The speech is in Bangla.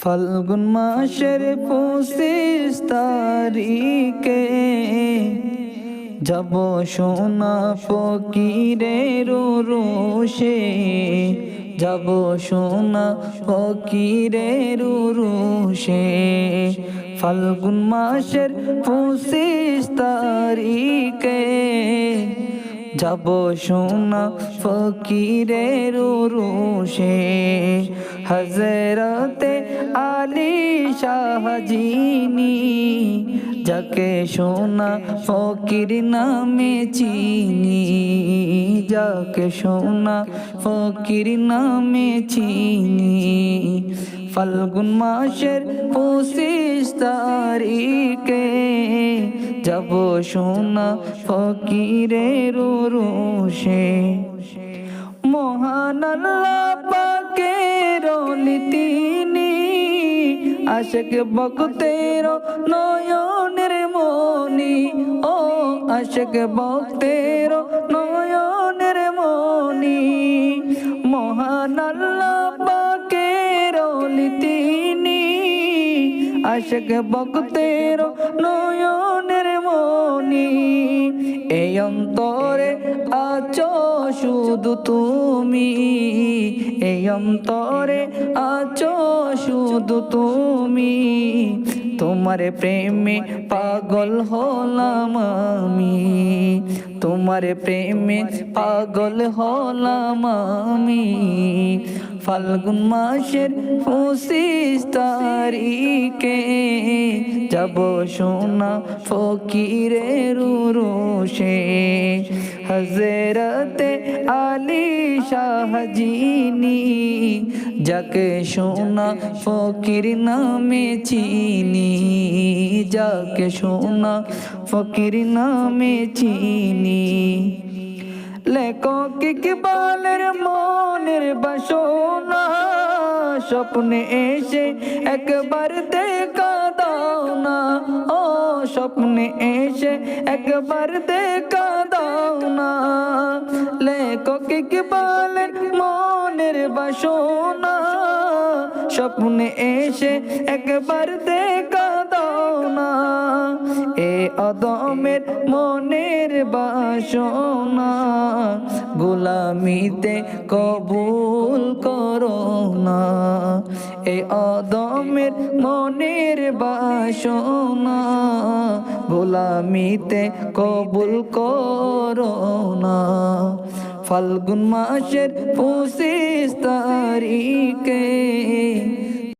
ফাল্গুন মাসের 25 তারিখে যাব সোনা ফকিরের রোষে, যাব সোনা ফকিরের রোষে। ফাল্গুন মাসের 25 তারিখে যাব সোনা ফকিরের রোষে। হযরতে আলী শাহ যিনি, যাকে সোনা ফকির নামে চিনি, যাকে সোনা ফকির নামে চিনি। ফাল্গুন মাসের 25 তারিখে যাব সোনা ফকিরের রোষে। মহান আল্লাহ পাকের ওলি তিনি, আশিক ভক্তের নয়নের মনি, ও আশিক ভক্তের নয়নের মনি। মহান আল্লাহ পাকের ওলি তিনি, আশিক ভক্তের নয়নের মনি। এই অন্তরে আছো শুধু তুমি, এই অন্তরে আছো শুধু তুমি। তোমার প্রেমে পাগল হলাম আমি, তোমার প্রেমে পাগল হলাম আমি। ফাল্গুন মাসের 25 তারিখে যাব সোনা ফকিরের রোষে। হযরতে আলী শাহ যিনি, যাকে সোনা ফকির নামে চিনি, যাকে সোনা ফকির নামে চিনি। লেখক ইকবালের মনের বাসনা, স্বপ্নে এসে একবার দেখা দাও না, ও স্বপ্নে এসে একবার দেখা দাও না। লেখক ইকবালের মনের বাসনা, স্বপ্নে এসে একবার দেখা দাও না। এ আদমের মনের বাসনা গোলামিতে কবুল করো না। এ আদমের মনের বাসনা গোলামিতে কবুল করো না। ফাল্গুন মাসের 25 তারিখে